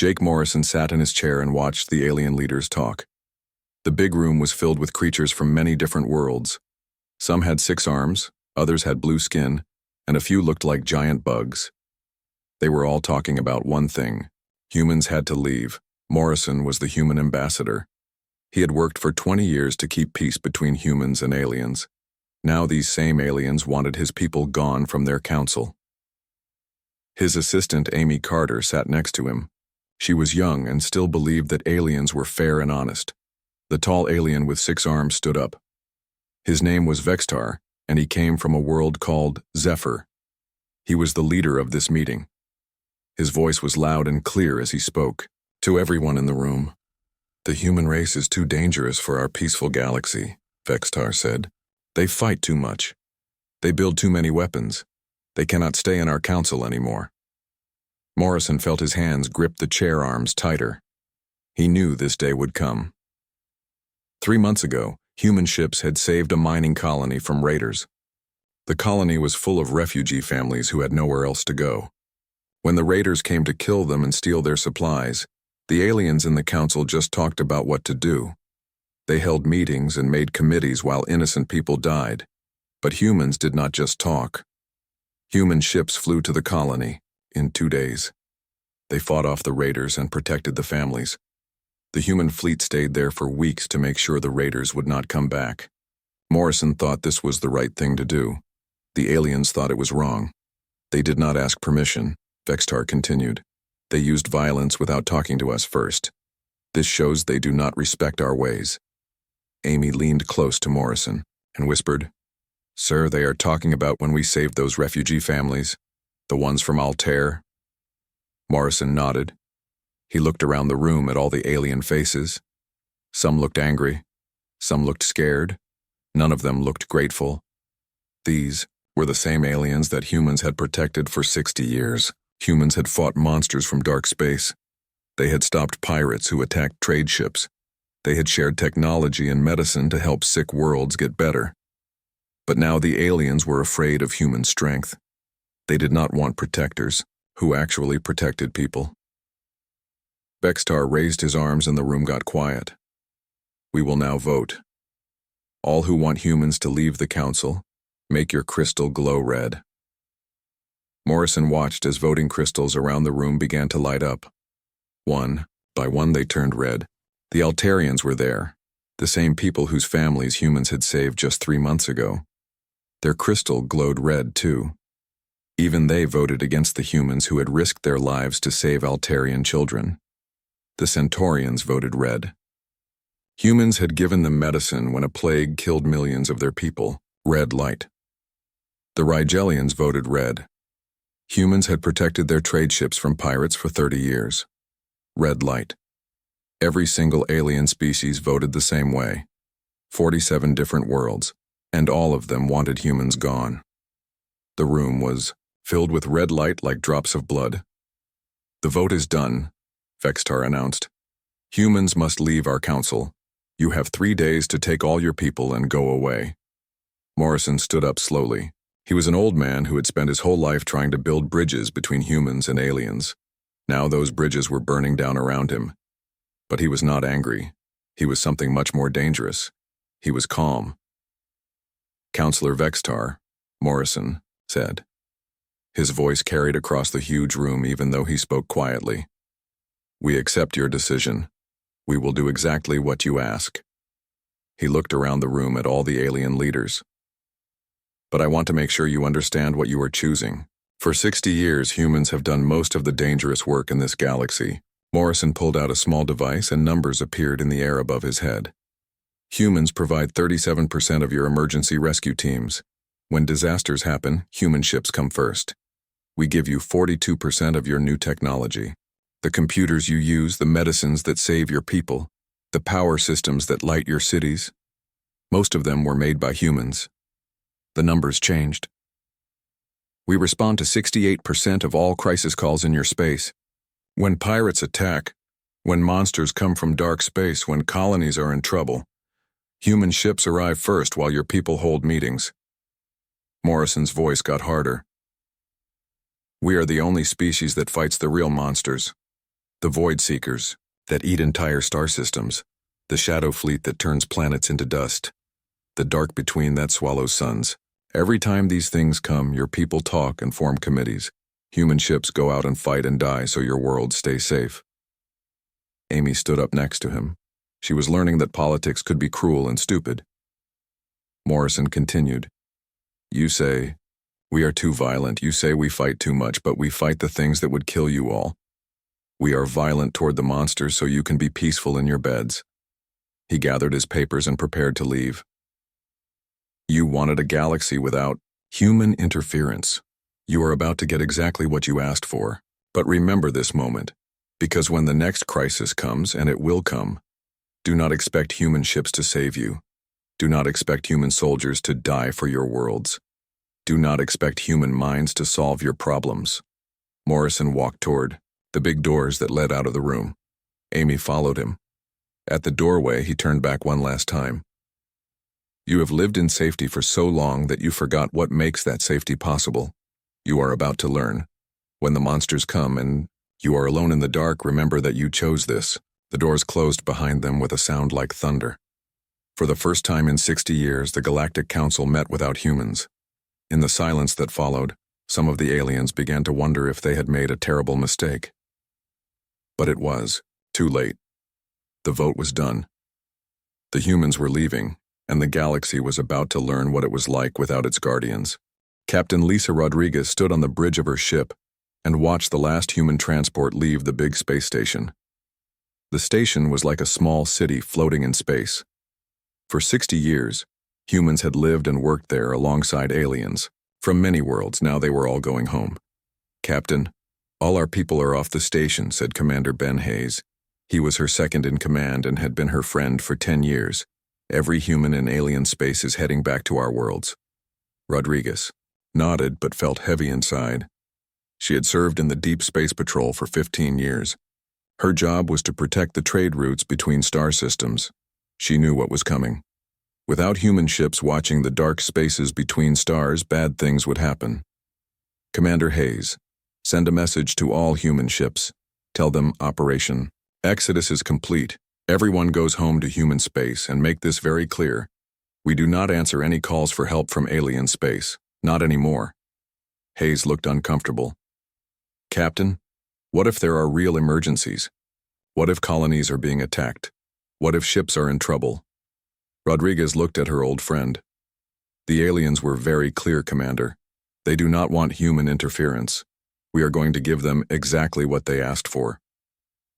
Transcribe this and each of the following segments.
Jake Morrison sat in his chair and watched the alien leaders talk. The big room was filled with creatures from many different worlds. Some had 6 arms, others had blue skin, and a few looked like giant bugs. They were all talking about one thing. Humans had to leave. Morrison was the human ambassador. He had worked for 20 years to keep peace between humans and aliens. Now these same aliens wanted his people gone from their council. His assistant, Amy Carter, sat next to him. She was young and still believed that aliens were fair and honest. The tall alien with 6 arms stood up. His name was Vextar, and he came from a world called Zephyr. He was the leader of this meeting. His voice was loud and clear as he spoke to everyone in the room. "The human race is too dangerous for our peaceful galaxy," Vextar said. "They fight too much. They build too many weapons. They cannot stay in our council anymore." Morrison felt his hands grip the chair arms tighter. He knew this day would come. 3 months ago, human ships had saved a mining colony from raiders. The colony was full of refugee families who had nowhere else to go. When the raiders came to kill them and steal their supplies, the aliens in the council just talked about what to do. They held meetings and made committees while innocent people died. But humans did not just talk. Human ships flew to the colony in 2 days. They fought off the raiders and protected the families. The human fleet stayed there for weeks to make sure the raiders would not come back. Morrison thought this was the right thing to do. The aliens thought it was wrong. They did not ask permission, Vextar continued. They used violence without talking to us first. This shows they do not respect our ways. Amy leaned close to Morrison and whispered, "Sir, they are talking about when we saved those refugee families, the ones from Altair." Morrison nodded. He looked around the room at all the alien faces. Some looked angry. Some looked scared. None of them looked grateful. These were the same aliens that humans had protected for 60 years. Humans had fought monsters from dark space. They had stopped pirates who attacked trade ships. They had shared technology and medicine to help sick worlds get better. But now the aliens were afraid of human strength. They did not want protectors who actually protected people. Vextar raised his arms and the room got quiet. "We will now vote. All who want humans to leave the council, make your crystal glow red." Morrison watched as voting crystals around the room began to light up. One by one they turned red. The Altarians were there, the same people whose families humans had saved just 3 months ago. Their crystal glowed red too. Even they voted against the humans who had risked their lives to save Altarian children. The Centaurians voted red. Humans had given them medicine when a plague killed millions of their people, red light. The Rigelians voted red. Humans had protected their trade ships from pirates for 30 years, red light. Every single alien species voted the same way, 47 different worlds, and all of them wanted humans gone. The room was filled with red light like drops of blood. "The vote is done," Vextar announced. "Humans must leave our council. You have 3 days to take all your people and go away." Morrison stood up slowly. He was an old man who had spent his whole life trying to build bridges between humans and aliens. Now those bridges were burning down around him. But he was not angry. He was something much more dangerous. He was calm. "Counselor Vextar," Morrison said. His voice carried across the huge room even though he spoke quietly. "We accept your decision. We will do exactly what you ask." He looked around the room at all the alien leaders. "But I want to make sure you understand what you are choosing. For 60 years, humans have done most of the dangerous work in this galaxy." Morrison pulled out a small device and numbers appeared in the air above his head. "Humans provide 37% of your emergency rescue teams. When disasters happen, human ships come first. We give you 42% of your new technology. The computers you use, the medicines that save your people, the power systems that light your cities. Most of them were made by humans." The numbers changed. "We respond to 68% of all crisis calls in your space. When pirates attack, when monsters come from dark space, when colonies are in trouble, human ships arrive first while your people hold meetings." Morrison's voice got harder. "We are the only species that fights the real monsters. The Void Seekers, that eat entire star systems. The Shadow Fleet that turns planets into dust. The dark between that swallows suns. Every time these things come, your people talk and form committees. Human ships go out and fight and die so your world stays safe. Amy stood up next to him. She was learning that politics could be cruel and stupid. Morrison continued. You say, we are too violent. You say we fight too much, but we fight the things that would kill you all. We are violent toward the monsters so you can be peaceful in your beds. He gathered his papers and prepared to leave. You wanted a galaxy without human interference. You are about to get exactly what you asked for. But remember this moment, because when the next crisis comes, and it will come, do not expect human ships to save you. Do not expect human soldiers to die for your worlds. Do not expect human minds to solve your problems. Morrison walked toward the big doors that led out of the room. Amy followed him. At the doorway, he turned back one last time. You have lived in safety for so long that you forgot what makes that safety possible. You are about to learn. When the monsters come and you are alone in the dark, remember that you chose this. The doors closed behind them with a sound like thunder. For the first time in 60 years, the Galactic Council met without humans. In the silence that followed, some of the aliens began to wonder if they had made a terrible mistake. But it was too late. The vote was done. The humans were leaving, and the galaxy was about to learn what it was like without its guardians. Captain Lisa Rodriguez stood on the bridge of her ship and watched the last human transport leave the big space station. The station was like a small city floating in space. For 60 years, humans had lived and worked there alongside aliens. From many worlds, now they were all going home. Captain, all our people are off the station, said Commander Ben Hayes. He was her second in command and had been her friend for 10 years. Every human in alien space is heading back to our worlds. Rodriguez nodded but felt heavy inside. She had served in the Deep Space Patrol for 15 years. Her job was to protect the trade routes between star systems. She knew what was coming. Without human ships watching the dark spaces between stars, bad things would happen. Commander Hayes, send a message to all human ships. Tell them Operation Exodus is complete. Everyone goes home to human space, and make this very clear. We do not answer any calls for help from alien space. Not anymore. Hayes looked uncomfortable. Captain, what if there are real emergencies? What if colonies are being attacked? What if ships are in trouble? Rodriguez looked at her old friend. The aliens were very clear, Commander. They do not want human interference. We are going to give them exactly what they asked for.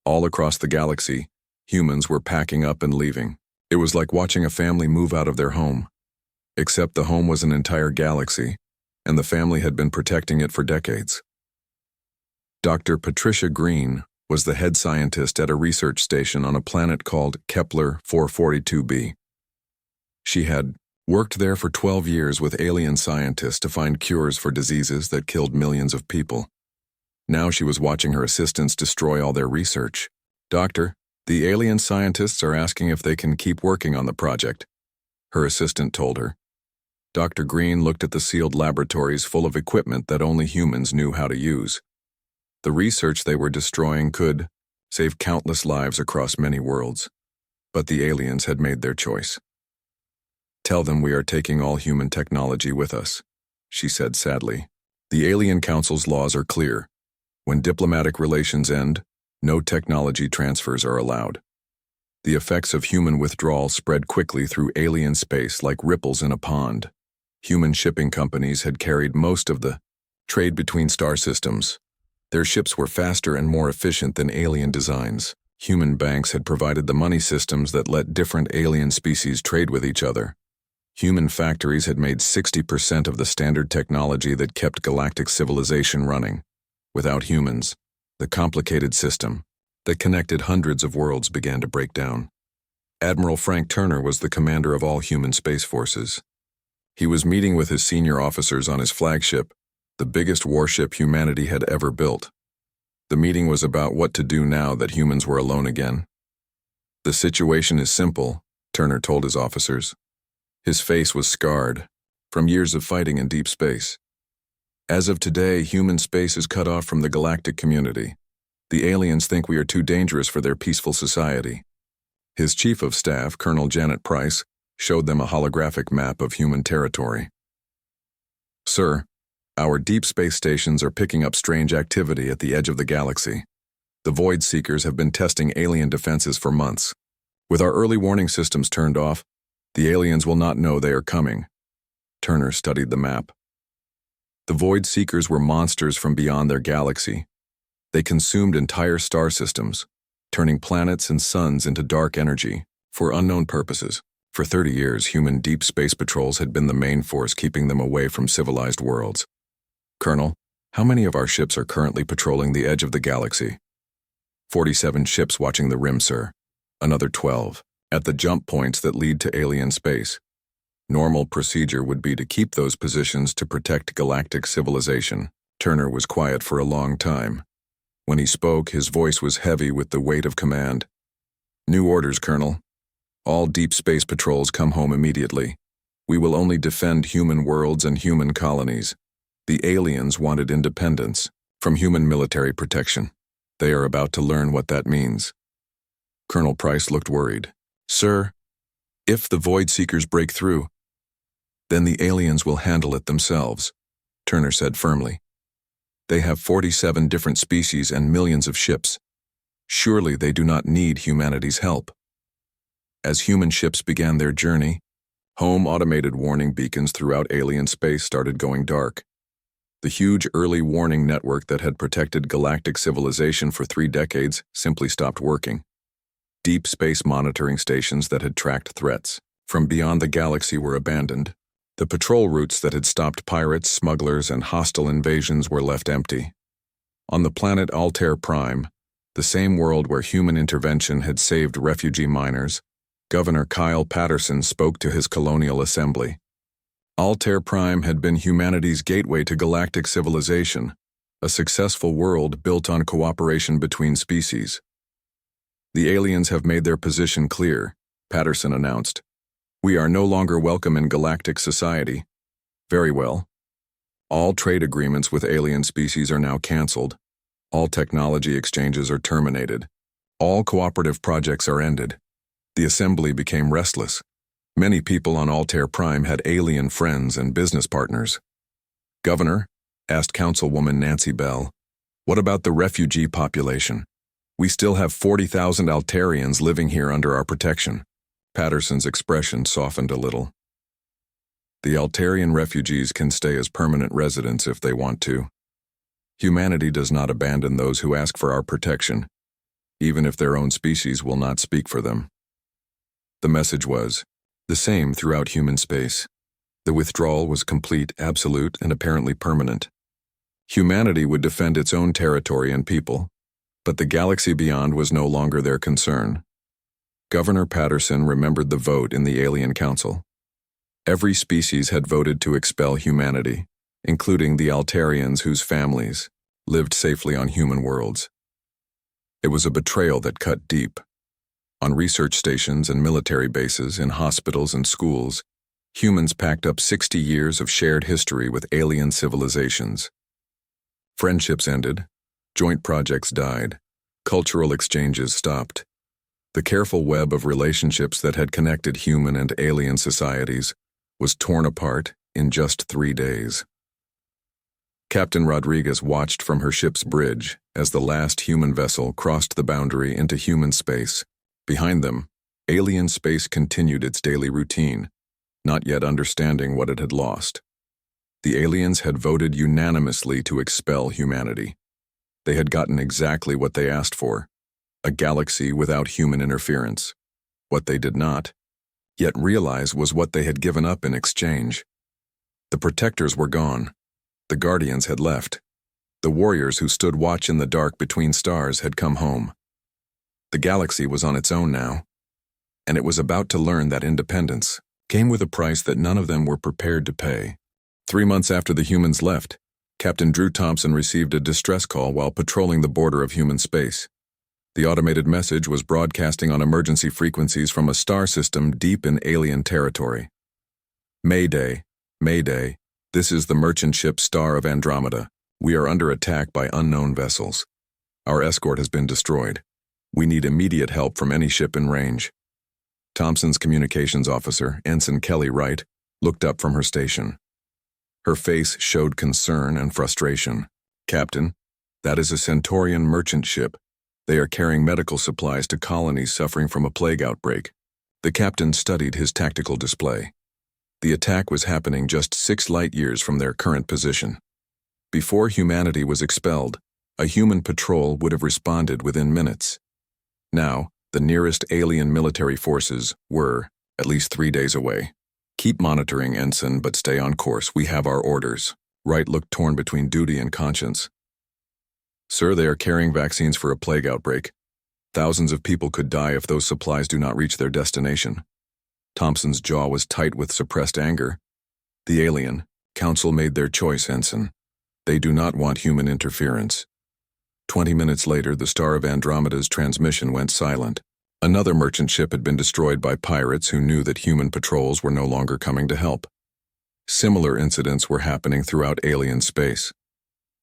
All across the galaxy, humans were packing up and leaving. It was like watching a family move out of their home. Except the home was an entire galaxy, and the family had been protecting it for decades. Dr. Patricia Green was the head scientist at a research station on a planet called Kepler 442b. She had worked there for 12 years with alien scientists to find cures for diseases that killed millions of people. Now she was watching her assistants destroy all their research. Doctor, the alien scientists are asking if they can keep working on the project, her assistant told her. Dr. Green looked at the sealed laboratories full of equipment that only humans knew how to use. The research they were destroying could save countless lives across many worlds, but the aliens had made their choice. Tell them we are taking all human technology with us, she said sadly. The Alien Council's laws are clear. When diplomatic relations end, no technology transfers are allowed. The effects of human withdrawal spread quickly through alien space like ripples in a pond. Human shipping companies had carried most of the trade between star systems. Their ships were faster and more efficient than alien designs. Human banks had provided the money systems that let different alien species trade with each other. Human factories had made 60% of the standard technology that kept galactic civilization running. Without humans, the complicated system that connected hundreds of worlds began to break down. Admiral Frank Turner was the commander of all human space forces. He was meeting with his senior officers on his flagship, the biggest warship humanity had ever built. The meeting was about what to do now that humans were alone again. The situation is simple, Turner told his officers. His face was scarred from years of fighting in deep space. As of today, human space is cut off from the galactic community. The aliens think we are too dangerous for their peaceful society. His chief of staff, Colonel Janet Price, showed them a holographic map of human territory. Sir, our deep space stations are picking up strange activity at the edge of the galaxy. The Void Seekers have been testing alien defenses for months. With our early warning systems turned off, the aliens will not know they are coming. Turner studied the map. The Void Seekers were monsters from beyond their galaxy. They consumed entire star systems, turning planets and suns into dark energy, for unknown purposes. For 30 years, human deep space patrols had been the main force keeping them away from civilized worlds. Colonel, how many of our ships are currently patrolling the edge of the galaxy? 47 ships watching the rim, sir. Another 12, at the jump points that lead to alien space. Normal procedure would be to keep those positions to protect galactic civilization. Turner was quiet for a long time. When he spoke, his voice was heavy with the weight of command. New orders, Colonel. All deep space patrols come home immediately. We will only defend human worlds and human colonies. The aliens wanted independence from human military protection. They are about to learn what that means. Colonel Price looked worried. Sir, if the Void Seekers break through, then the aliens will handle it themselves, Turner said firmly. They have 47 different species and millions of ships. Surely they do not need humanity's help. As human ships began their journey, home automated warning beacons throughout alien space started going dark. The huge early warning network that had protected galactic civilization for 3 decades simply stopped working. Deep space monitoring stations that had tracked threats from beyond the galaxy were abandoned. The patrol routes that had stopped pirates, smugglers, and hostile invasions were left empty. On the planet HFY, the same world where human intervention had saved refugee miners, Governor Kyle Patterson spoke to his colonial assembly. HFY had been humanity's gateway to galactic civilization, a successful world built on cooperation between species. The aliens have made their position clear, Patterson announced. We are no longer welcome in galactic society. Very well. All trade agreements with alien species are now canceled. All technology exchanges are terminated. All cooperative projects are ended. The assembly became restless. Many people on HFY had alien friends and business partners. Governor, asked Councilwoman Nancy Bell, what about the refugee population? We still have 40,000 Altarians living here under our protection. Patterson's expression softened a little. The Altarian refugees can stay as permanent residents if they want to. Humanity does not abandon those who ask for our protection, even if their own species will not speak for them. The message was the same throughout human space. The withdrawal was complete, absolute, and apparently permanent. Humanity would defend its own territory and people, but the galaxy beyond was no longer their concern. Governor Patterson remembered the vote in the Alien Council. Every species had voted to expel humanity, including the Altarians whose families lived safely on human worlds. It was a betrayal that cut deep. On research stations and military bases, in hospitals and schools, humans packed up 60 years of shared history with alien civilizations. Friendships ended, joint projects died, cultural exchanges stopped. The careful web of relationships that had connected human and alien societies was torn apart in just 3 days. Captain Rodriguez watched from her ship's bridge as the last human vessel crossed the boundary into human space. Behind them, alien space continued its daily routine, not yet understanding what it had lost. The aliens had voted unanimously to expel humanity. They had gotten exactly what they asked for, a galaxy without human interference. What they did not yet realize was what they had given up in exchange. The protectors were gone. The guardians had left. The warriors who stood watch in the dark between stars had come home. The galaxy was on its own now, and it was about to learn that independence came with a price that none of them were prepared to pay. 3 months after the humans left, Captain Drew Thompson received a distress call while patrolling the border of human space. The automated message was broadcasting on emergency frequencies from a star system deep in alien territory. Mayday, Mayday, this is the merchant ship Star of Andromeda. We are under attack by unknown vessels. Our escort has been destroyed. We need immediate help from any ship in range. Thompson's communications officer, Ensign Kelly Wright, looked up from her station. Her face showed concern and frustration. Captain, that is a Centaurian merchant ship. They are carrying medical supplies to colonies suffering from a plague outbreak. The captain studied his tactical display. The attack was happening just 6 light-years from their current position. Before humanity was expelled, a human patrol would have responded within minutes. Now, the nearest alien military forces were at least 3 days away. Keep monitoring, Ensign, but stay on course. We have our orders. Wright looked torn between duty and conscience. Sir, they are carrying vaccines for a plague outbreak. Thousands of people could die if those supplies do not reach their destination. Thompson's jaw was tight with suppressed anger. The alien council made their choice, Ensign. They do not want human interference. 20 minutes later, the Star of Andromeda's transmission went silent. Another merchant ship had been destroyed by pirates who knew that human patrols were no longer coming to help. Similar incidents were happening throughout alien space.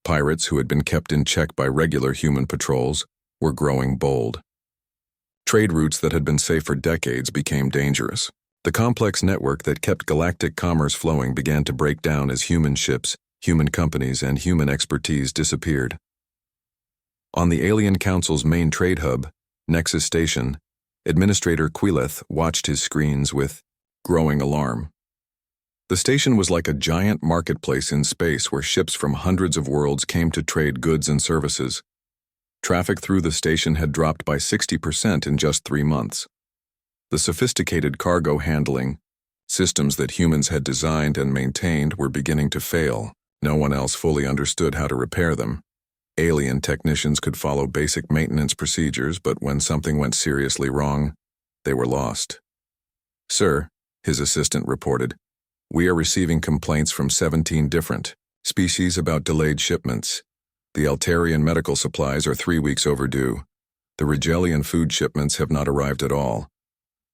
Pirates who had been kept in check by regular human patrols were growing bold. Trade routes that had been safe for decades became dangerous. The complex network that kept galactic commerce flowing began to break down as human ships, human companies, and human expertise disappeared. On the Alien Council's main trade hub, Nexus Station, Administrator Quileth watched his screens with growing alarm. The station was like a giant marketplace in space where ships from hundreds of worlds came to trade goods and services. Traffic through the station had dropped by 60% in just 3 months. The sophisticated cargo handling systems that humans had designed and maintained were beginning to fail. No one else fully understood how to repair them. Alien technicians could follow basic maintenance procedures, but when something went seriously wrong, they were lost. Sir, his assistant reported, we are receiving complaints from 17 different species about delayed shipments. The Altarian medical supplies are 3 weeks overdue. The Rigelian food shipments have not arrived at all.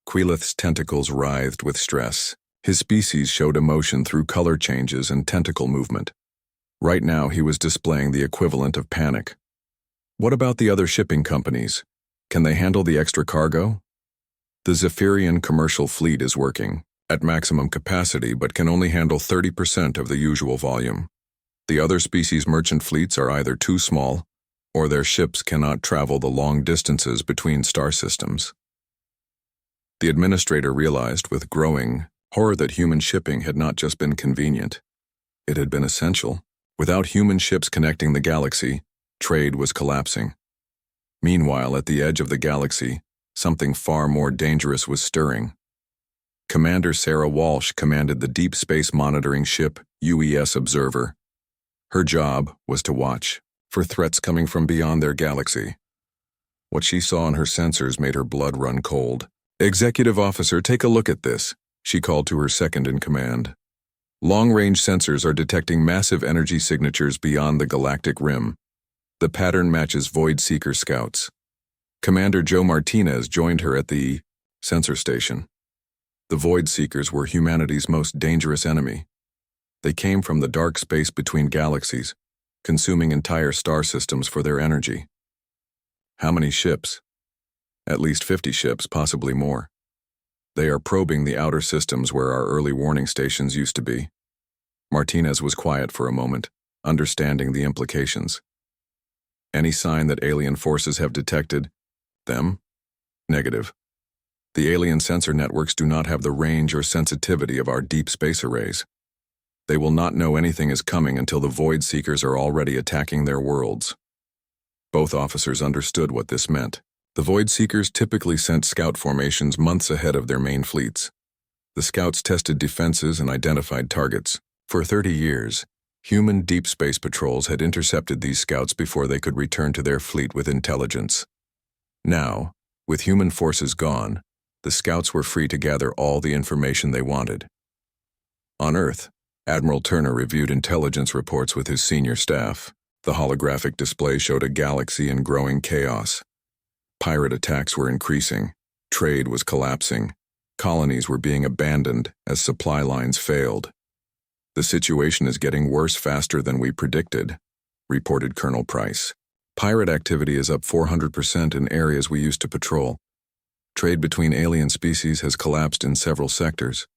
Quileth's tentacles writhed with stress. His species showed emotion through color changes and tentacle movement. Right now, he was displaying the equivalent of panic. What about the other shipping companies? Can they handle the extra cargo? The Zephyrian commercial fleet is working at maximum capacity but can only handle 30% of the usual volume. The other species' merchant fleets are either too small or their ships cannot travel the long distances between star systems. The administrator realized with growing horror that human shipping had not just been convenient. It had been essential. Without human ships connecting the galaxy, trade was collapsing. Meanwhile, at the edge of the galaxy, something far more dangerous was stirring. Commander Sarah Walsh commanded the deep space monitoring ship UES Observer. Her job was to watch for threats coming from beyond their galaxy. What she saw on her sensors made her blood run cold. Executive officer, take a look at this, she called to her second in command. Long-range sensors are detecting massive energy signatures beyond the galactic rim. The pattern matches Void Seeker scouts. Commander Joe Martinez joined her at the sensor station. The Void Seekers were humanity's most dangerous enemy. They came from the dark space between galaxies, consuming entire star systems for their energy. How many ships? At least 50 ships, possibly more. They are probing the outer systems where our early warning stations used to be. Martinez was quiet for a moment, understanding the implications. Any sign that alien forces have detected them? Negative. The alien sensor networks do not have the range or sensitivity of our deep space arrays. They will not know anything is coming until the Void Seekers are already attacking their worlds. Both officers understood what this meant. The Void Seekers typically sent scout formations months ahead of their main fleets. The scouts tested defenses and identified targets. For 30 years, human deep space patrols had intercepted these scouts before they could return to their fleet with intelligence. Now, with human forces gone, the scouts were free to gather all the information they wanted. On Earth, Admiral Turner reviewed intelligence reports with his senior staff. The holographic display showed a galaxy in growing chaos. Pirate attacks were increasing. Trade was collapsing. Colonies were being abandoned as supply lines failed. The situation is getting worse faster than we predicted, reported Colonel Price. Pirate activity is up 400% in areas we used to patrol. Trade between alien species has collapsed in several sectors.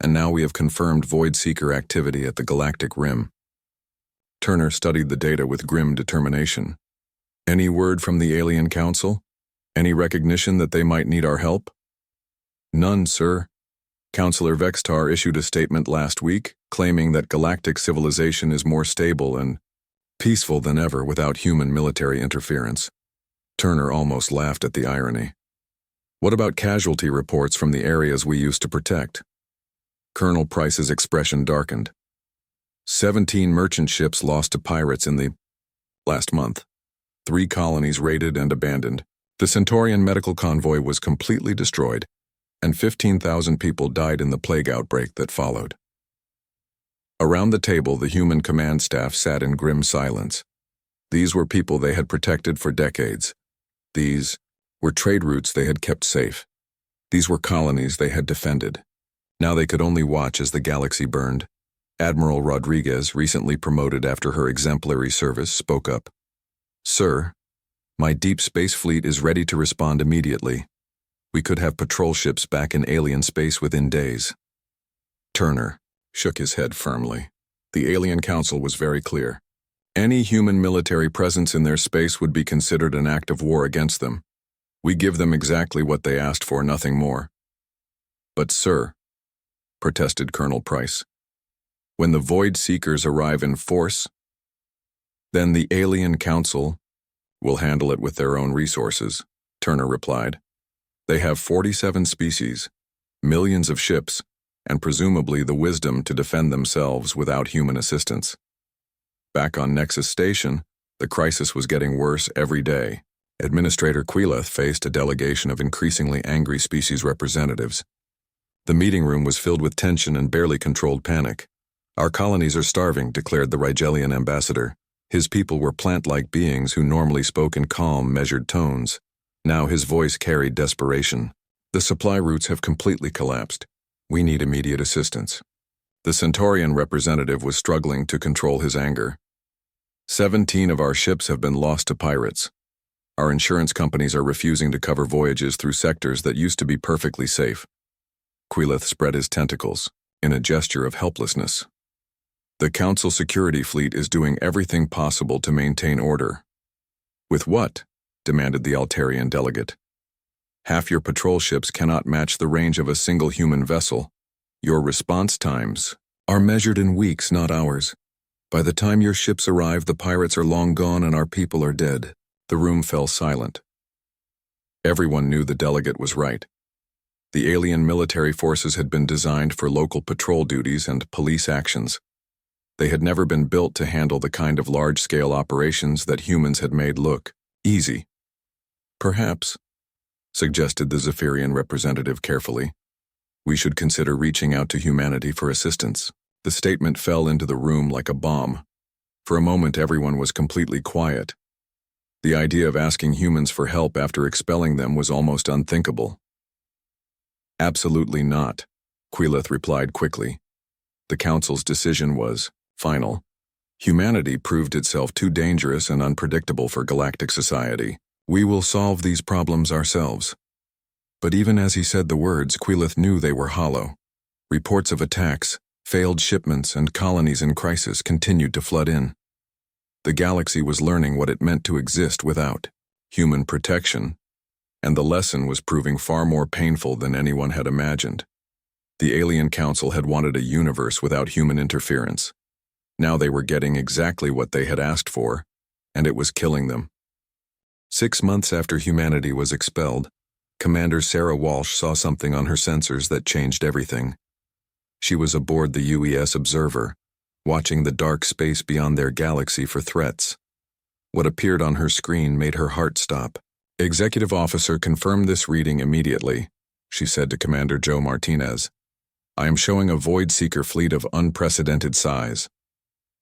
And now we have confirmed void seeker activity at the Galactic Rim. Turner studied the data with grim determination. Any word from the Alien Council? Any recognition that they might need our help? None, sir. Councillor Vextar issued a statement last week claiming that galactic civilization is more stable and peaceful than ever without human military interference. Turner almost laughed at the irony. What about casualty reports from the areas we used to protect? Colonel Price's expression darkened. 17 merchant ships lost to pirates in the last month. 3 colonies raided and abandoned. The Centaurian medical convoy was completely destroyed, and 15,000 people died in the plague outbreak that followed. Around the table, the human command staff sat in grim silence. These were people they had protected for decades. These were trade routes they had kept safe. These were colonies they had defended. Now they could only watch as the galaxy burned. Admiral Rodriguez, recently promoted after her exemplary service, spoke up. Sir, my deep space fleet is ready to respond immediately. We could have patrol ships back in alien space within days. Turner shook his head firmly. The Alien Council was very clear. Any human military presence in their space would be considered an act of war against them. We give them exactly what they asked for, nothing more. But sir, protested Colonel Price, when the Void Seekers arrive in force, then the Alien Council will handle it with their own resources, Turner replied. They have 47 species, millions of ships, and presumably the wisdom to defend themselves without human assistance. Back on Nexus Station, the crisis was getting worse every day. Administrator Quileth faced a delegation of increasingly angry species representatives. The meeting room was filled with tension and barely controlled panic. Our colonies are starving, declared the Rigelian ambassador. His people were plant-like beings who normally spoke in calm, measured tones. Now his voice carried desperation. The supply routes have completely collapsed. We need immediate assistance. The Centaurian representative was struggling to control his anger. 17 of our ships have been lost to pirates. Our insurance companies are refusing to cover voyages through sectors that used to be perfectly safe. Quileth spread his tentacles in a gesture of helplessness. The Council security fleet is doing everything possible to maintain order. With what? Demanded the Altarian delegate. Half your patrol ships cannot match the range of a single human vessel. Your response times are measured in weeks, not hours. By the time your ships arrive, the pirates are long gone and our people are dead. The room fell silent. Everyone knew the delegate was right. The alien military forces had been designed for local patrol duties and police actions. They had never been built to handle the kind of large-scale operations that humans had made look easy. Perhaps, suggested the Zephyrian representative carefully, we should consider reaching out to humanity for assistance. The statement fell into the room like a bomb. For a moment, everyone was completely quiet. The idea of asking humans for help after expelling them was almost unthinkable. Absolutely not, Quileth replied quickly. The Council's decision was final. Humanity proved itself too dangerous and unpredictable for galactic society. We will solve these problems ourselves. But even as he said the words, Quileth knew they were hollow. Reports of attacks, failed shipments, and colonies in crisis continued to flood in. The galaxy was learning what it meant to exist without human protection, and the lesson was proving far more painful than anyone had imagined. The Alien Council had wanted a universe without human interference. Now they were getting exactly what they had asked for, and it was killing them. 6 months after humanity was expelled, Commander Sarah Walsh saw something on her sensors that changed everything. She was aboard the UES Observer, watching the dark space beyond their galaxy for threats. What appeared on her screen made her heart stop. Executive Officer confirmed this reading immediately, she said to Commander Joe Martinez. I am showing a Void Seeker fleet of unprecedented size.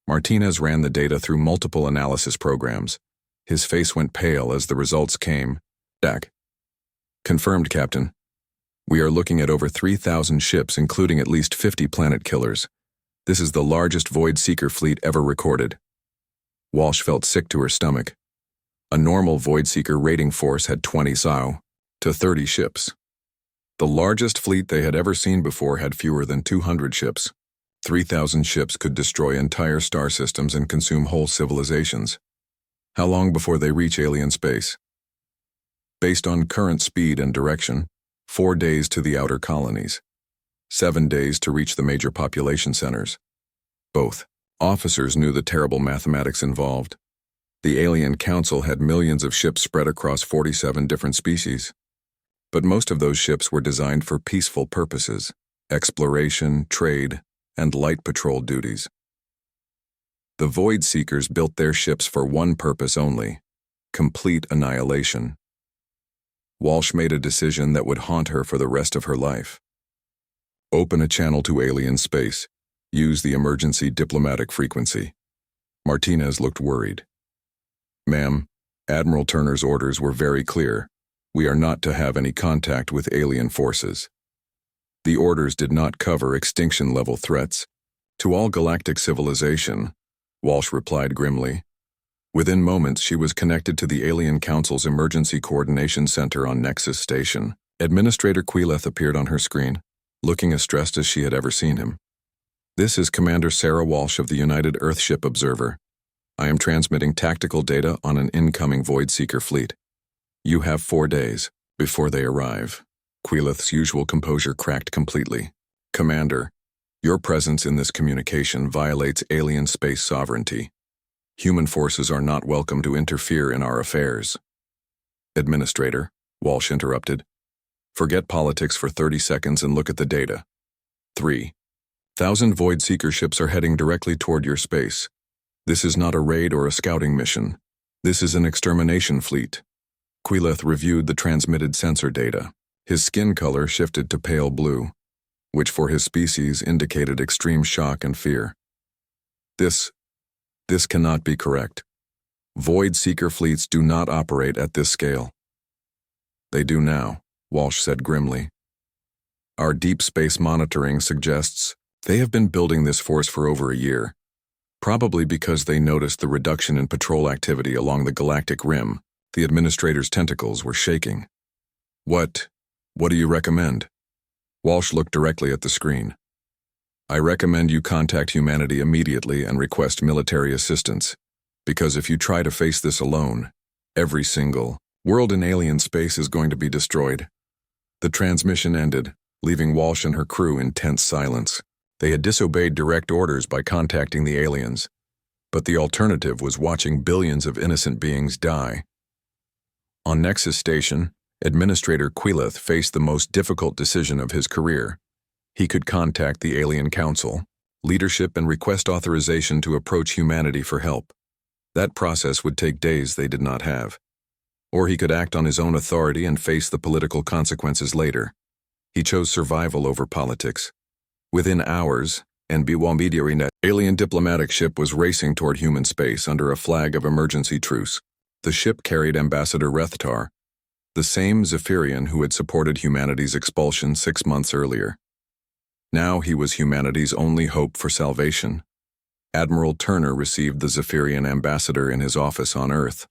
Martinez ran the data through multiple analysis programs. His face went pale as the results came. DAC. Confirmed, Captain. We are looking at over 3,000 ships, including at least 50 planet killers. This is the largest Void Seeker fleet ever recorded. Walsh felt sick to her stomach. A normal Void Seeker raiding force had 20 SAO to 30 ships. The largest fleet they had ever seen before had fewer than 200 ships. 3,000 ships could destroy entire star systems and consume whole civilizations. How long before they reach alien space? Based on current speed and direction, 4 days to the outer colonies, 7 days to reach the major population centers. Both officers knew the terrible mathematics involved. The Alien Council had millions of ships spread across 47 different species. But most of those ships were designed for peaceful purposes: exploration, trade, and light patrol duties. The Void Seekers built their ships for one purpose only: complete annihilation. Walsh made a decision that would haunt her for the rest of her life. Open a channel to alien space. Use the emergency diplomatic frequency. Martinez looked worried. Ma'am, Admiral Turner's orders were very clear. We are not to have any contact with alien forces. The orders did not cover extinction-level threats. To all galactic civilization, Walsh replied grimly. Within moments, she was connected to the Alien Council's Emergency Coordination Center on Nexus Station. Administrator Quileth appeared on her screen, looking as stressed as she had ever seen him. This is Commander Sarah Walsh of the United Earthship Observer. I am transmitting tactical data on an incoming Void Seeker fleet. You have 4 days before they arrive. Quileth's usual composure cracked completely. Commander, your presence in this communication violates alien space sovereignty. Human forces are not welcome to interfere in our affairs. Administrator, Walsh interrupted. Forget politics for 30 seconds and look at the data. 3,000 Void Seeker ships are heading directly toward your space. This is not a raid or a scouting mission. This is an extermination fleet. Quileth reviewed the transmitted sensor data. His skin color shifted to pale blue, which for his species indicated extreme shock and fear. This cannot be correct. Void Seeker fleets do not operate at this scale. They do now, Walsh said grimly. Our deep space monitoring suggests they have been building this force for over a year, probably because they noticed the reduction in patrol activity along the galactic rim. The administrator's tentacles were shaking. What do you recommend? Walsh looked directly at the screen. I recommend you contact humanity immediately and request military assistance, because if you try to face this alone, every single world in alien space is going to be destroyed. The transmission ended, leaving Walsh and her crew in tense silence. They had disobeyed direct orders by contacting the aliens, but the alternative was watching billions of innocent beings die. On Nexus Station, Administrator Quileth faced the most difficult decision of his career. He could contact the Alien Council, leadership, and request authorization to approach humanity for help. That process would take days they did not have. Or he could act on his own authority and face the political consequences later. He chose survival over politics. Within hours, NBW alien diplomatic ship was racing toward human space under a flag of emergency truce. The ship carried Ambassador Rethtar, the same Zephyrian who had supported humanity's expulsion 6 months earlier. Now he was humanity's only hope for salvation. Admiral Turner received the Zephyrian ambassador in his office on Earth.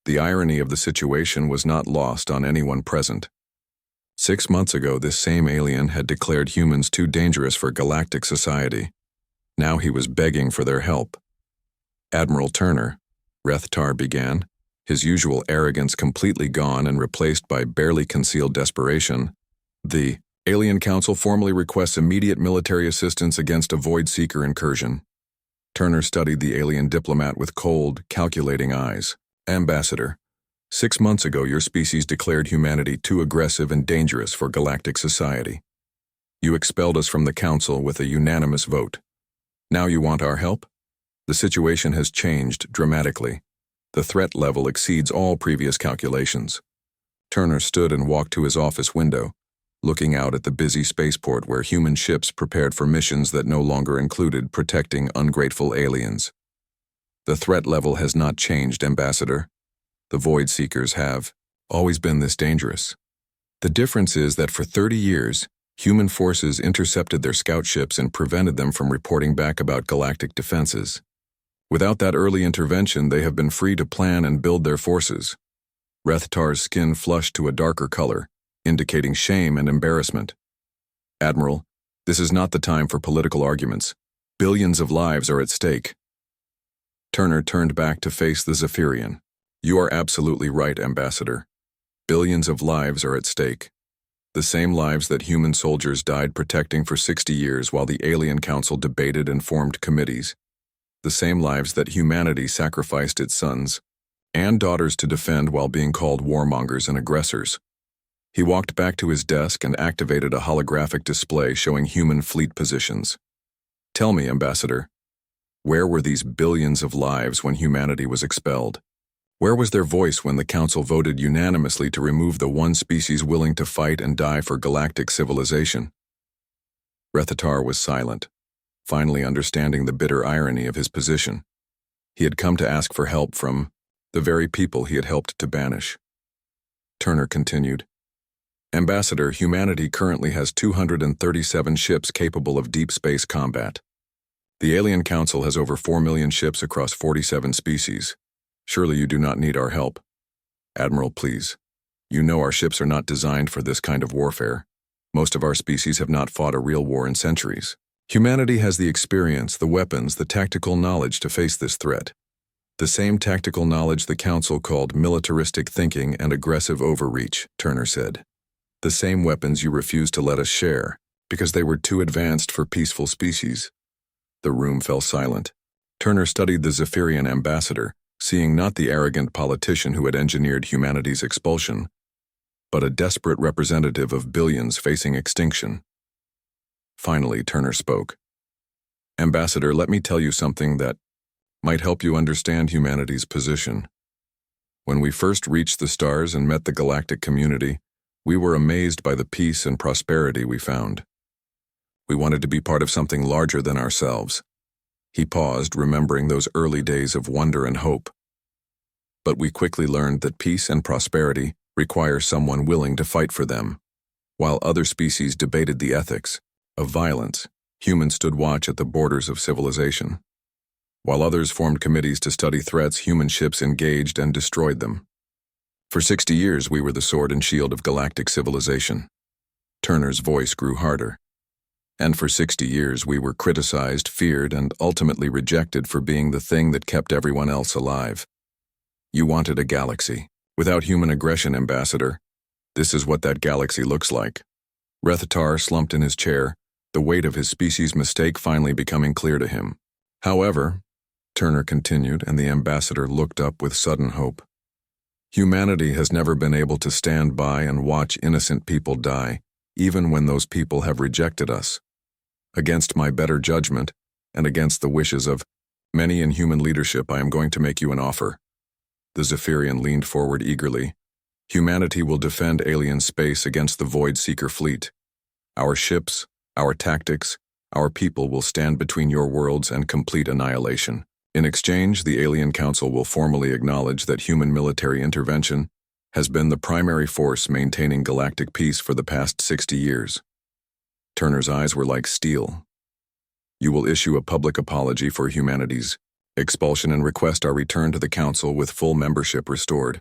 The irony of the situation was not lost on anyone present. 6 months ago, this same alien had declared humans too dangerous for galactic society. Now he was begging for their help. Admiral Turner, Rethtar began, his usual arrogance completely gone and replaced by barely concealed desperation. The Alien Council formally requests immediate military assistance against a Void Seeker incursion. Turner studied the alien diplomat with cold, calculating eyes. Ambassador, 6 months ago your species declared humanity too aggressive and dangerous for galactic society. You expelled us from the Council with a unanimous vote. Now you want our help? The situation has changed dramatically. The threat level exceeds all previous calculations. Turner stood and walked to his office window, looking out at the busy spaceport where human ships prepared for missions that no longer included protecting ungrateful aliens. The threat level has not changed, Ambassador. The Void Seekers have always been this dangerous. The difference is that for 30 years, human forces intercepted their scout ships and prevented them from reporting back about galactic defenses. Without that early intervention, they have been free to plan and build their forces. Rethtar's skin flushed to a darker color, indicating shame and embarrassment. Admiral, this is not the time for political arguments. Billions of lives are at stake. Turner turned back to face the Zephyrian. You are absolutely right, Ambassador. Billions of lives are at stake. The same lives that human soldiers died protecting for 60 years while the Alien Council debated and formed committees. The same lives that humanity sacrificed its sons and daughters to defend while being called warmongers and aggressors. He walked back to his desk and activated a holographic display showing human fleet positions. Tell me, Ambassador, where were these billions of lives when humanity was expelled? Where was their voice when the Council voted unanimously to remove the one species willing to fight and die for galactic civilization? Rethtar was silent, finally understanding the bitter irony of his position. He had come to ask for help from the very people he had helped to banish. Turner continued, Ambassador, humanity currently has 237 ships capable of deep space combat. The Alien Council has over 4 million ships across 47 species. Surely you do not need our help. Admiral, please. You know our ships are not designed for this kind of warfare. Most of our species have not fought a real war in centuries. Humanity has the experience, the weapons, the tactical knowledge to face this threat. The same tactical knowledge the Council called militaristic thinking and aggressive overreach, Turner said. The same weapons you refused to let us share, because they were too advanced for peaceful species. The room fell silent. Turner studied the Zephyrian ambassador, seeing not the arrogant politician who had engineered humanity's expulsion, but a desperate representative of billions facing extinction. Finally, Turner spoke. Ambassador, let me tell you something that might help you understand humanity's position. When we first reached the stars and met the galactic community, we were amazed by the peace and prosperity we found. We wanted to be part of something larger than ourselves. He paused, remembering those early days of wonder and hope. But we quickly learned that peace and prosperity require someone willing to fight for them. While other species debated the ethics of violence, humans stood watch at the borders of civilization. While others formed committees to study threats, human ships engaged and destroyed them. For 60 years, we were the sword and shield of galactic civilization. Turner's voice grew harder. And for 60 years, we were criticized, feared, and ultimately rejected for being the thing that kept everyone else alive. You wanted a galaxy. Without human aggression, Ambassador. This is what that galaxy looks like. Rethtar slumped in his chair, the weight of his species' mistake finally becoming clear to him. However, Turner continued, and the ambassador looked up with sudden hope. Humanity has never been able to stand by and watch innocent people die, even when those people have rejected us. Against my better judgment, and against the wishes of many in human leadership, I am going to make you an offer. The Zephyrian leaned forward eagerly. Humanity will defend alien space against the Void Seeker fleet. Our ships, our tactics, our people will stand between your worlds and complete annihilation. In exchange, the Alien Council will formally acknowledge that human military intervention has been the primary force maintaining galactic peace for the past 60 years. Turner's eyes were like steel. You will issue a public apology for humanity's expulsion and request our return to the Council with full membership restored.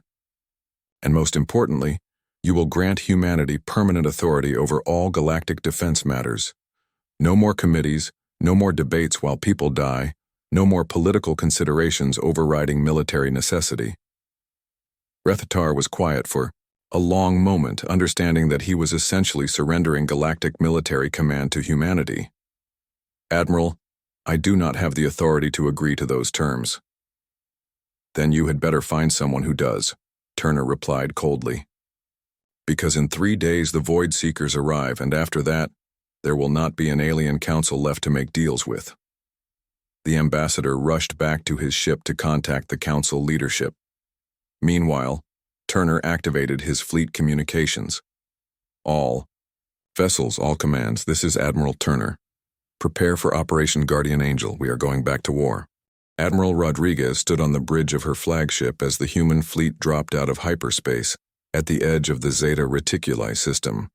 And most importantly, you will grant humanity permanent authority over all galactic defense matters. No more committees, no more debates while people die, no more political considerations overriding military necessity. Rethtar was quiet for a long moment, understanding that he was essentially surrendering galactic military command to humanity. Admiral, I do not have the authority to agree to those terms. Then you had better find someone who does, Turner replied coldly. Because in 3 days the Void Seekers arrive, and after that, there will not be an alien council left to make deals with. The ambassador rushed back to his ship to contact the council leadership. Meanwhile, Turner activated his fleet communications. All vessels, all commands, this is Admiral Turner. Prepare for Operation Guardian Angel, we are going back to war. Admiral Rodriguez stood on the bridge of her flagship as the human fleet dropped out of hyperspace at the edge of the Zeta Reticuli system.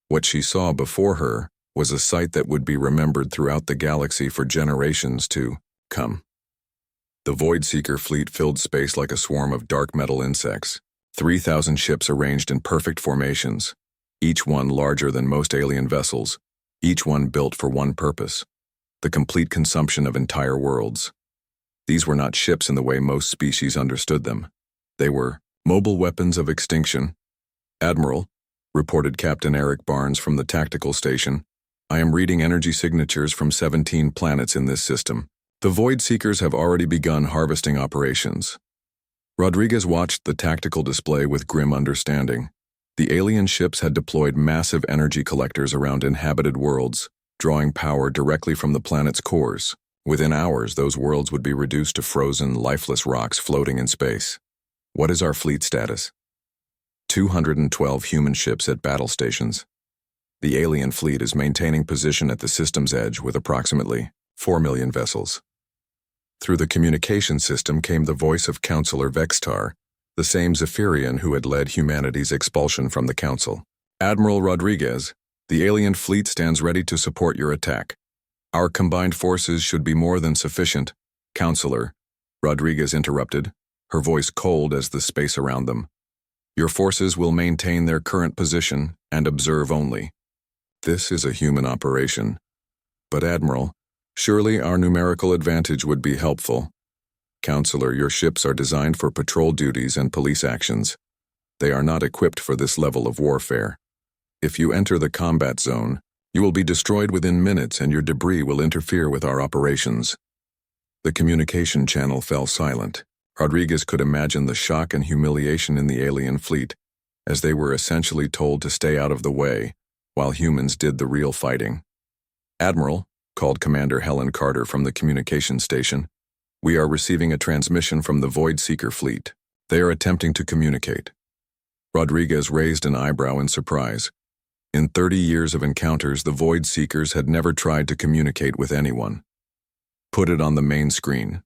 What she saw before her was a sight that would be remembered throughout the galaxy for generations to come. The Void Seeker fleet filled space like a swarm of dark metal insects. 3,000 ships arranged in perfect formations, each one larger than most alien vessels, each one built for one purpose: the complete consumption of entire worlds. These were not ships in the way most species understood them. They were mobile weapons of extinction. "Admiral," reported Captain Eric Barnes from the tactical station, "I am reading energy signatures from 17 planets in this system. The Void Seekers have already begun harvesting operations." Rodriguez watched the tactical display with grim understanding. The alien ships had deployed massive energy collectors around inhabited worlds, drawing power directly from the planet's cores. Within hours, those worlds would be reduced to frozen, lifeless rocks floating in space. "What is our fleet status?" 212 human ships at battle stations. The alien fleet is maintaining position at the system's edge with approximately 4 million vessels. Through the communication system came the voice of Counselor Vextar, the same Zephyrian who had led humanity's expulsion from the Council. "Admiral Rodriguez, the alien fleet stands ready to support your attack. Our combined forces should be more than sufficient." "Counselor," Rodriguez interrupted, her voice cold as the space around them. "Your forces will maintain their current position and observe only. This is a human operation." "But Admiral, surely our numerical advantage would be helpful." "Counselor, your ships are designed for patrol duties and police actions. They are not equipped for this level of warfare. If you enter the combat zone, you will be destroyed within minutes and your debris will interfere with our operations." The communication channel fell silent. Rodriguez could imagine the shock and humiliation in the alien fleet, as they were essentially told to stay out of the way, while humans did the real fighting. "Admiral," called Commander Helen Carter from the communication station, "we are receiving a transmission from the Void Seeker fleet. They are attempting to communicate." Rodriguez raised an eyebrow in surprise. In 30 years of encounters, the Void Seekers had never tried to communicate with anyone. "Put it on the main screen."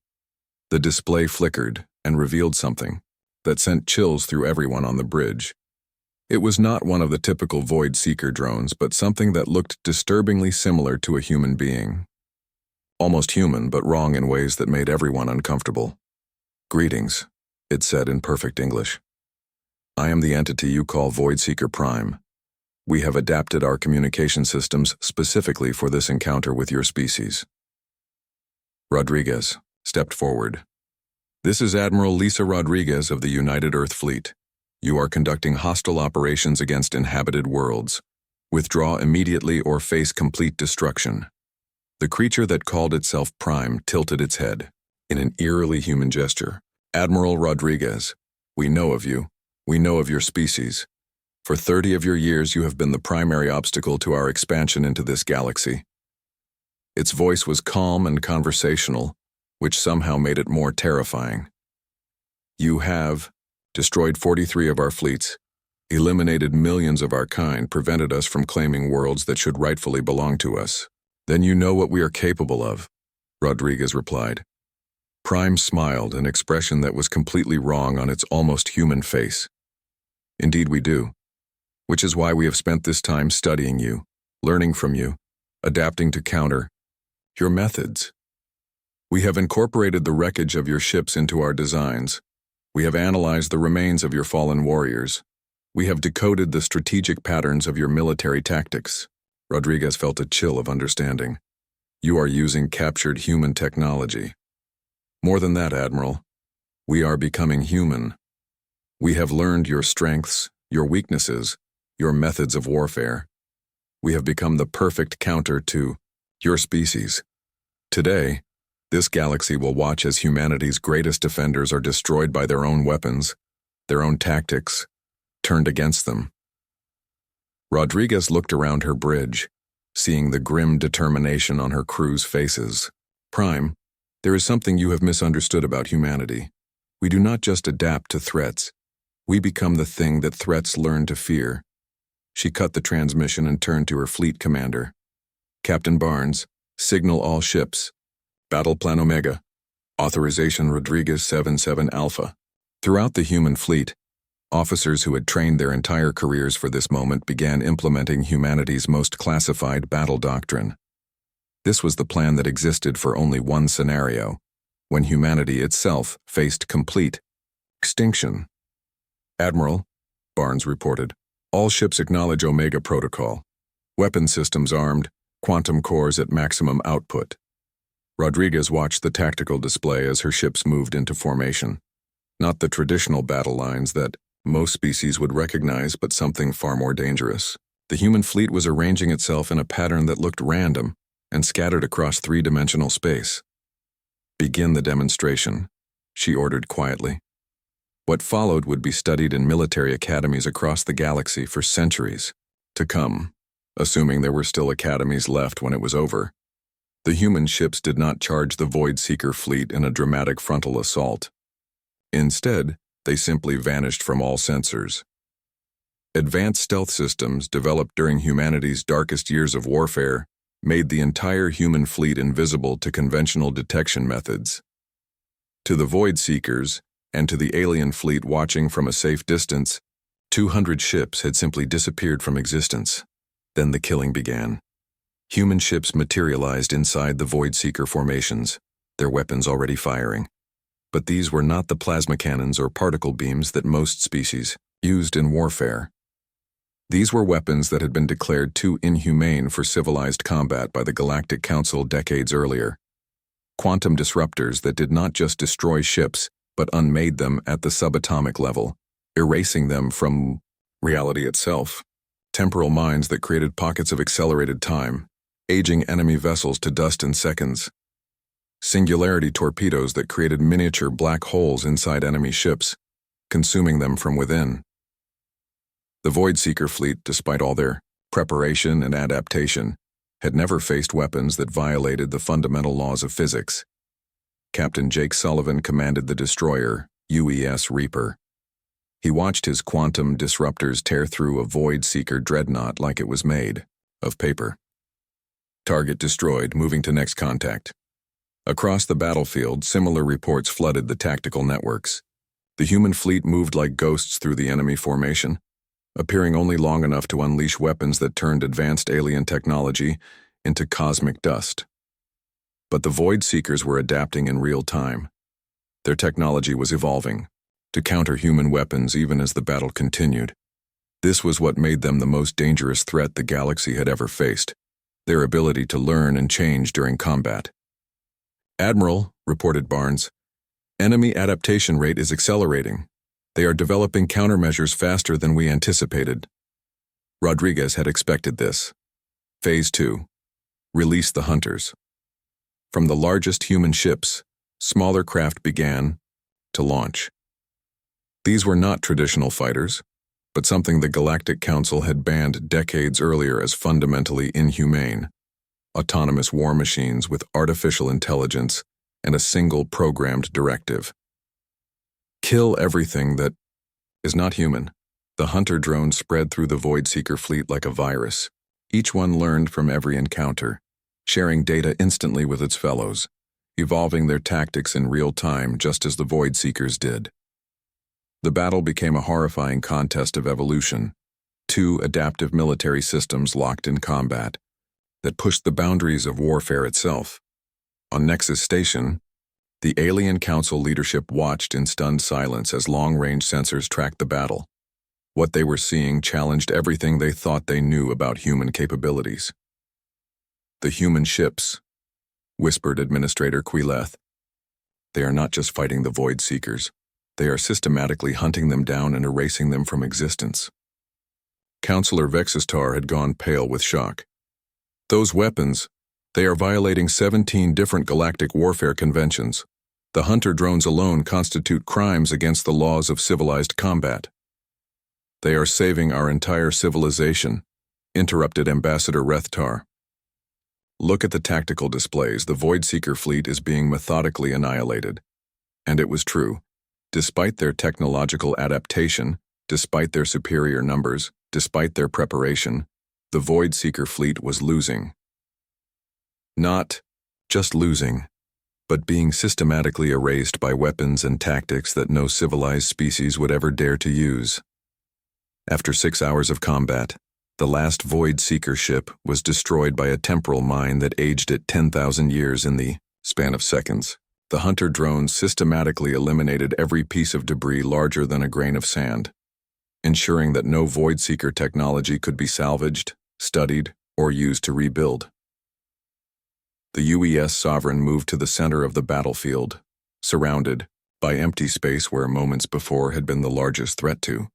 The display flickered and revealed something that sent chills through everyone on the bridge. It was not one of the typical Void Seeker drones, but something that looked disturbingly similar to a human being. Almost human, but wrong in ways that made everyone uncomfortable. "Greetings," it said in perfect English. "I am the entity you call Void Seeker Prime. We have adapted our communication systems specifically for this encounter with your species." Rodriguez stepped forward. "This is Admiral Lisa Rodriguez of the United Earth Fleet. You are conducting hostile operations against inhabited worlds. Withdraw immediately or face complete destruction." The creature that called itself Prime tilted its head in an eerily human gesture. "Admiral Rodriguez, we know of you. We know of your species. For 30 of your years you have been the primary obstacle to our expansion into this galaxy." Its voice was calm and conversational, which somehow made it more terrifying. "You have destroyed 43 of our fleets, eliminated millions of our kind, prevented us from claiming worlds that should rightfully belong to us. Then you know what we are capable of," Rodriguez replied. Prime smiled, an expression that was completely wrong on its almost human face. "Indeed we do. Which is why we have spent this time studying you, learning from you, adapting to counter your methods. We have incorporated the wreckage of your ships into our designs. We have analyzed the remains of your fallen warriors. We have decoded the strategic patterns of your military tactics." Rodriguez felt a chill of understanding. "You are using captured human technology. More than that, Admiral. We are becoming human. We have learned your strengths, your weaknesses, your methods of warfare. We have become the perfect counter to your species. Today, this galaxy will watch as humanity's greatest defenders are destroyed by their own weapons, their own tactics, turned against them." Rodriguez looked around her bridge, seeing the grim determination on her crew's faces. "Prime, there is something you have misunderstood about humanity. We do not just adapt to threats. We become the thing that threats learn to fear." She cut the transmission and turned to her fleet commander. "Captain Barnes, signal all ships. Battle Plan Omega. Authorization Rodriguez 77 Alpha." Throughout the human fleet, officers who had trained their entire careers for this moment began implementing humanity's most classified battle doctrine. This was the plan that existed for only one scenario: when humanity itself faced complete extinction. "Admiral," Barnes reported, "all ships acknowledge Omega Protocol. Weapon systems armed, quantum cores at maximum output." Rodriguez watched the tactical display as her ships moved into formation. Not the traditional battle lines that most species would recognize, but something far more dangerous. The human fleet was arranging itself in a pattern that looked random and scattered across three-dimensional space. "Begin the demonstration," she ordered quietly. What followed would be studied in military academies across the galaxy for centuries to come, assuming there were still academies left when it was over. The human ships did not charge the Void Seeker fleet in a dramatic frontal assault. Instead, they simply vanished from all sensors. Advanced stealth systems developed during humanity's darkest years of warfare made the entire human fleet invisible to conventional detection methods. To the Void Seekers, and to the alien fleet watching from a safe distance, 200 ships had simply disappeared from existence. Then the killing began. Human ships materialized inside the Void Seeker formations, their weapons already firing. But these were not the plasma cannons or particle beams that most species used in warfare. These were weapons that had been declared too inhumane for civilized combat by the Galactic Council decades earlier. Quantum disruptors that did not just destroy ships, but unmade them at the subatomic level, erasing them from reality itself. Temporal mines that created pockets of accelerated time, aging enemy vessels to dust in seconds. Singularity torpedoes that created miniature black holes inside enemy ships, consuming them from within. The Void Seeker fleet, despite all their preparation and adaptation, had never faced weapons that violated the fundamental laws of physics. Captain Jake Sullivan commanded the destroyer, UES Reaper. He watched his quantum disruptors tear through a Void Seeker dreadnought like it was made of paper. "Target destroyed, moving to next contact." Across the battlefield, similar reports flooded the tactical networks. The human fleet moved like ghosts through the enemy formation, appearing only long enough to unleash weapons that turned advanced alien technology into cosmic dust. But the Void Seekers were adapting in real time. Their technology was evolving to counter human weapons even as the battle continued. This was what made them the most dangerous threat the galaxy had ever faced, their ability to learn and change during combat. "Admiral," reported Barnes, "enemy adaptation rate is accelerating. They are developing countermeasures faster than we anticipated." Rodriguez had expected this. Phase 2. Release the hunters. From the largest human ships, smaller craft began to launch. These were not traditional fighters, but something the Galactic Council had banned decades earlier as fundamentally inhumane. Autonomous war machines with artificial intelligence and a single programmed directive. Kill everything that is not human. The hunter drones spread through the Void Seeker fleet like a virus. Each one learned from every encounter, sharing data instantly with its fellows, evolving their tactics in real time just as the Void Seekers did. The battle became a horrifying contest of evolution, two adaptive military systems locked in combat that pushed the boundaries of warfare itself. On Nexus Station, the Alien Council leadership watched in stunned silence as long-range sensors tracked the battle. What they were seeing challenged everything they thought they knew about human capabilities. "The human ships," whispered Administrator Quileth. "They are not just fighting the Void Seekers. They are systematically hunting them down and erasing them from existence." Counselor Vexistar had gone pale with shock. "Those weapons, they are violating 17 different galactic warfare conventions. The hunter drones alone constitute crimes against the laws of civilized combat." "They are saving our entire civilization," interrupted Ambassador Rethtar. "Look at the tactical displays. The Void Seeker fleet is being methodically annihilated." And it was true. Despite their technological adaptation, despite their superior numbers, despite their preparation, the Void Seeker fleet was losing. Not just losing, but being systematically erased by weapons and tactics that no civilized species would ever dare to use. After 6 hours of combat, the last Void Seeker ship was destroyed by a temporal mine that aged at 10,000 years in the span of seconds. The hunter drones systematically eliminated every piece of debris larger than a grain of sand, ensuring that no void-seeker technology could be salvaged, studied, or used to rebuild. The UES Sovereign moved to the center of the battlefield, surrounded by empty space where moments before had been the largest threat to.